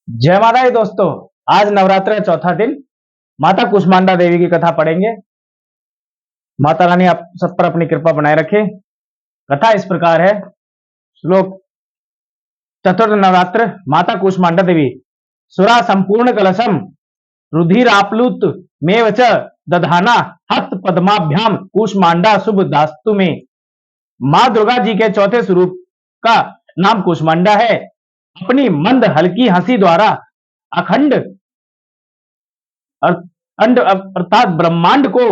जय माता दी दोस्तों। आज नवरात्र का चौथा दिन माता कुष्मांडा देवी की कथा पढ़ेंगे। माता रानी आप सब पर अपनी कृपा बनाए रखे। कथा इस प्रकार है। श्लोक चतुर्थ नवरात्र माता कुष्मांडा देवी सुरा संपूर्ण कलशम रुधिराप्लुत मेव च दधाना हस्त पद्माभ्याम कुष्मांडा शुभ दास्तु में। मां दुर्गा जी के चौथे स्वरूप का नाम कुष्मांडा है। अपनी मंद हल्की हंसी द्वारा अखंड अंड अर्थात ब्रह्मांड को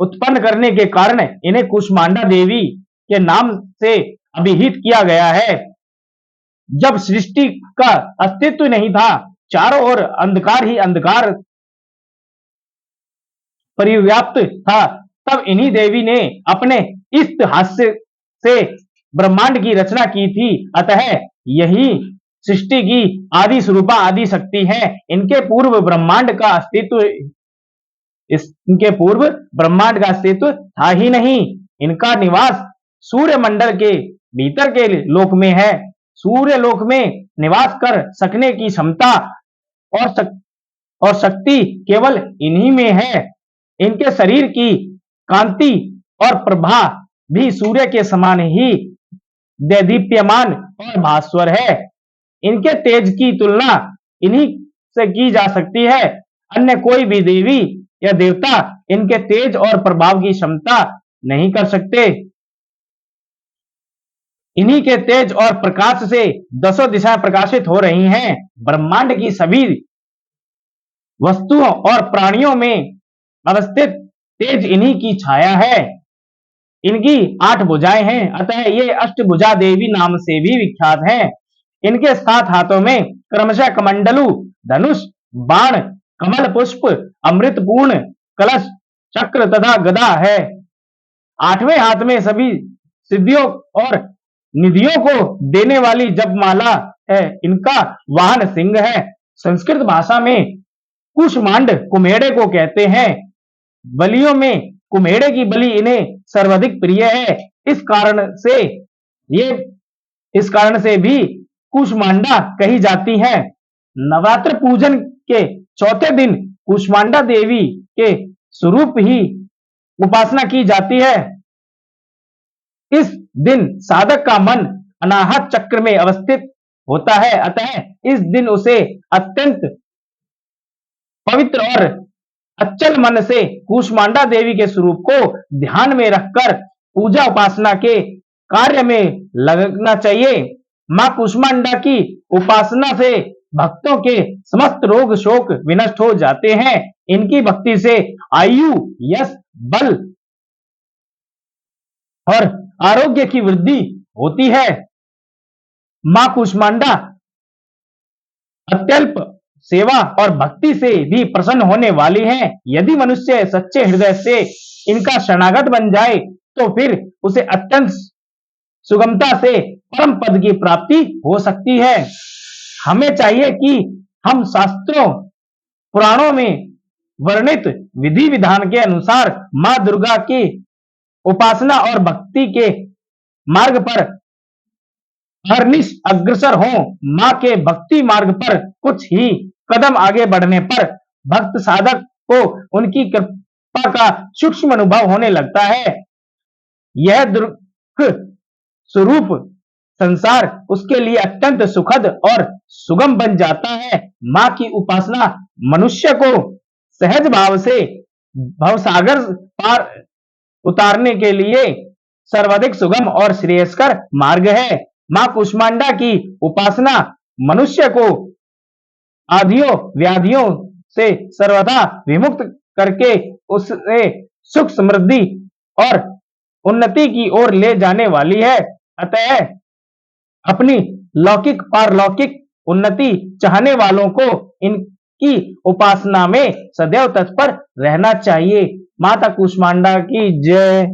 उत्पन्न करने के कारण इन्हें कुष्मांडा देवी के नाम से अभिहित किया गया है। जब सृष्टि का अस्तित्व नहीं था, चारों ओर अंधकार ही अंधकार परिव्याप्त था, तब इन्हीं देवी ने अपने इस हास्य से ब्रह्मांड की रचना की थी। अतः यही सृष्टि की आदि स्वरूपा आदि शक्ति है। इनके पूर्व ब्रह्मांड का अस्तित्व था ही नहीं। इनका निवास सूर्य मंडल के भीतर के लोक में है। सूर्य लोक में निवास कर सकने की क्षमता और शक्ति केवल इन्हीं में है। इनके शरीर की कांति और प्रभा भी सूर्य के समान ही दैदीप्यमान और भास्वर है। इनके तेज की तुलना इन्हीं से की जा सकती है। अन्य कोई भी देवी या देवता इनके तेज और प्रभाव की क्षमता नहीं कर सकते। इन्हीं के तेज और प्रकाश से दसों दिशाएं प्रकाशित हो रही हैं। ब्रह्मांड की सभी वस्तुओं और प्राणियों में अवस्थित तेज इन्हीं की छाया है। इनकी 8 भुजाएं हैं, अतः ये अष्टभुजा देवी नाम से भी विख्यात हैं। इनके 7 हाथों में क्रमशः कमंडलू, धनुष, बाण, कमल पुष्प, अमृतपूर्ण कलश, चक्र तथा गदा है। 8वें हाथ में सभी सिद्धियों और निधियों को देने वाली जपमाला है। इनका वाहन सिंह है। संस्कृत भाषा में कुष्मांड कुम्हेड़े को कहते हैं। बलियों में कुम्हेड़े की बलि इन्हें सर्वाधिक प्रिय है। इस कारण से भी कुष्मांडा कही जाती है। नवरात्र पूजन के चौथे दिन कुष्मांडा देवी के स्वरूप ही उपासना की जाती है। इस दिन साधक का मन अनाहत चक्र में अवस्थित होता है, अतः इस दिन उसे अत्यंत पवित्र और अचल मन से कुष्मांडा देवी के स्वरूप को ध्यान में रखकर पूजा उपासना के कार्य में लगना चाहिए। मां कुष्मांडा की उपासना से भक्तों के समस्त रोग शोक विनष्ट हो जाते हैं। इनकी भक्ति से आयु, यश, बल और आरोग्य की वृद्धि होती है। मां कुष्मांडा अत्यल्प सेवा और भक्ति से भी प्रसन्न होने वाली हैं। यदि मनुष्य सच्चे हृदय से इनका शरणागत बन जाए तो फिर उसे अत्यंत सुगमता से परम पद की प्राप्ति हो सकती है। हमें चाहिए कि हम शास्त्रों पुराणों में वर्णित विधि विधान के अनुसार मां दुर्गा की उपासना और भक्ति के मार्ग पर अहर्निश अग्रसर हों। मां के भक्ति मार्ग पर कुछ ही कदम आगे बढ़ने पर भक्त साधक को उनकी कृपा का सूक्ष्म अनुभव होने लगता है। यह दुख स्वरूप संसार उसके लिए अत्यंत सुखद और सुगम बन जाता है। मां की उपासना मनुष्य को सहज भाव से भवसागर पार उतारने के लिए सर्वाधिक सुगम और श्रेयस्कर मार्ग है। मां कुष्मांडा की उपासना मनुष्य को आधियों व्याधियों से सर्वथा विमुक्त करके उससे सुख समृद्धि और उन्नति की ओर ले जाने वाली है। अतः अपनी लौकिक पारलौकिक उन्नति चाहने वालों को इनकी उपासना में सदैव तत्पर रहना चाहिए। माता कुष्मांडा की जय।